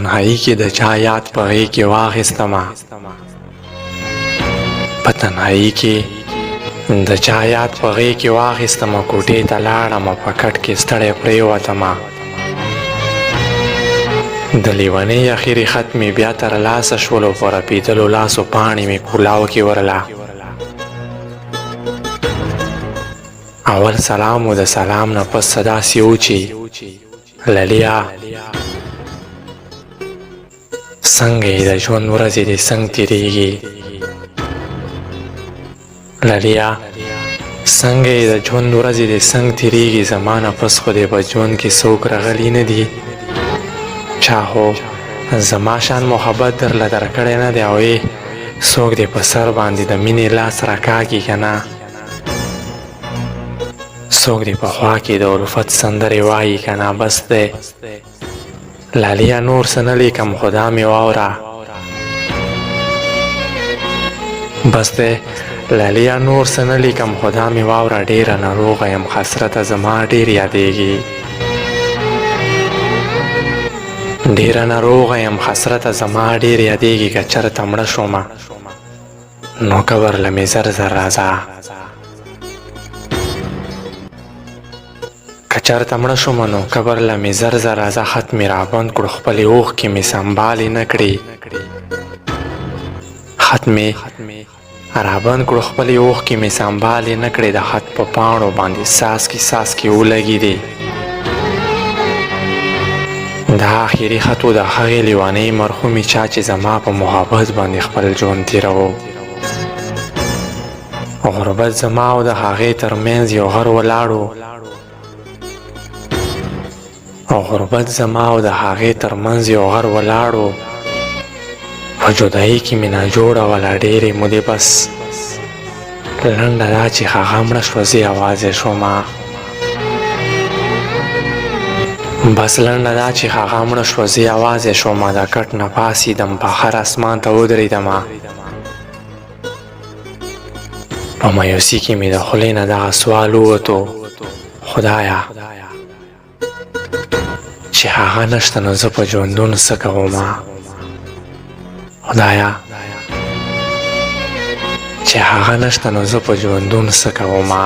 تنهایی کې د چا یاد په غېږ کې واخیستمه په تنهایی کې د چا یاد په غېږ کې واخیستمه کوټې ته لاړمه په کټ کې ستړی پرېوتمه د لیونۍ اخري خط مې بیا تر لاسه شولو په رپېدلو لاسو پاڼې مې کولاو کې ورله اول سلام و د سلام نه پس داسې و چې للیا څنګه یې د ژوند ورځې دې څنګ تېرېږي للیا څنګه یې د ژوند ورځې دې څنګ تېرېږي زما نه پس خو دې په ژوند کې څوک رغلي نه دي چا خو زما شان محبت درله درکړی نه دی او څوک دې په سر باندې د مینې لاس راکاږي که نه څوک دې په خوا کې د الفت سندرې وایي که نه بس دی لالیا نور څه نه لیکم خدا مې واوره بس دی لالیا نور څه نه لیکم خدا مې واوره ډېره ناروغه یم حسرته زما ډېر یادېږي ډېره ناروغه یم حسرته زما ډېر یادېږي که چېرته مړه شومه نو قبر له مې زر زر راځه که چېرته مړه شومه نو قبر له مې زر زر راځه خط مې رابند کړو خپلې اوښکې مې سنبالې نه کړې خط مې رابند کړو خپلې اوښکې مې سنبالې نه کړې د خط په پاڼو باندې څاڅکي ولګېدې دا آخري خط و د هغې لیونۍ مرحومې چا چې زما په محبت باندې خپل ژوند تېروو غربت زما او د هغې ترمنځ یو غر ولاړو غربت زما او د هغې ترمنځ یو غر ولاړو په جدایي کې مې ناجوړه وله ډېرې مودې بس لنډه دا چې هغه مړه شوه زه یوازې شومه بس لنډه دا چې هغه مړه شوه زه یوازې شومه د کټ نه پاڅېدم بهر اسمان ته ودرېدمه په مایوسي کې مې د خولې نه دغه سوال ووتو خدایه چې هغه نشته نو زه په ژوندون څه کومه خدایه چې هغه نشته نو زه په ژوندون څه کومه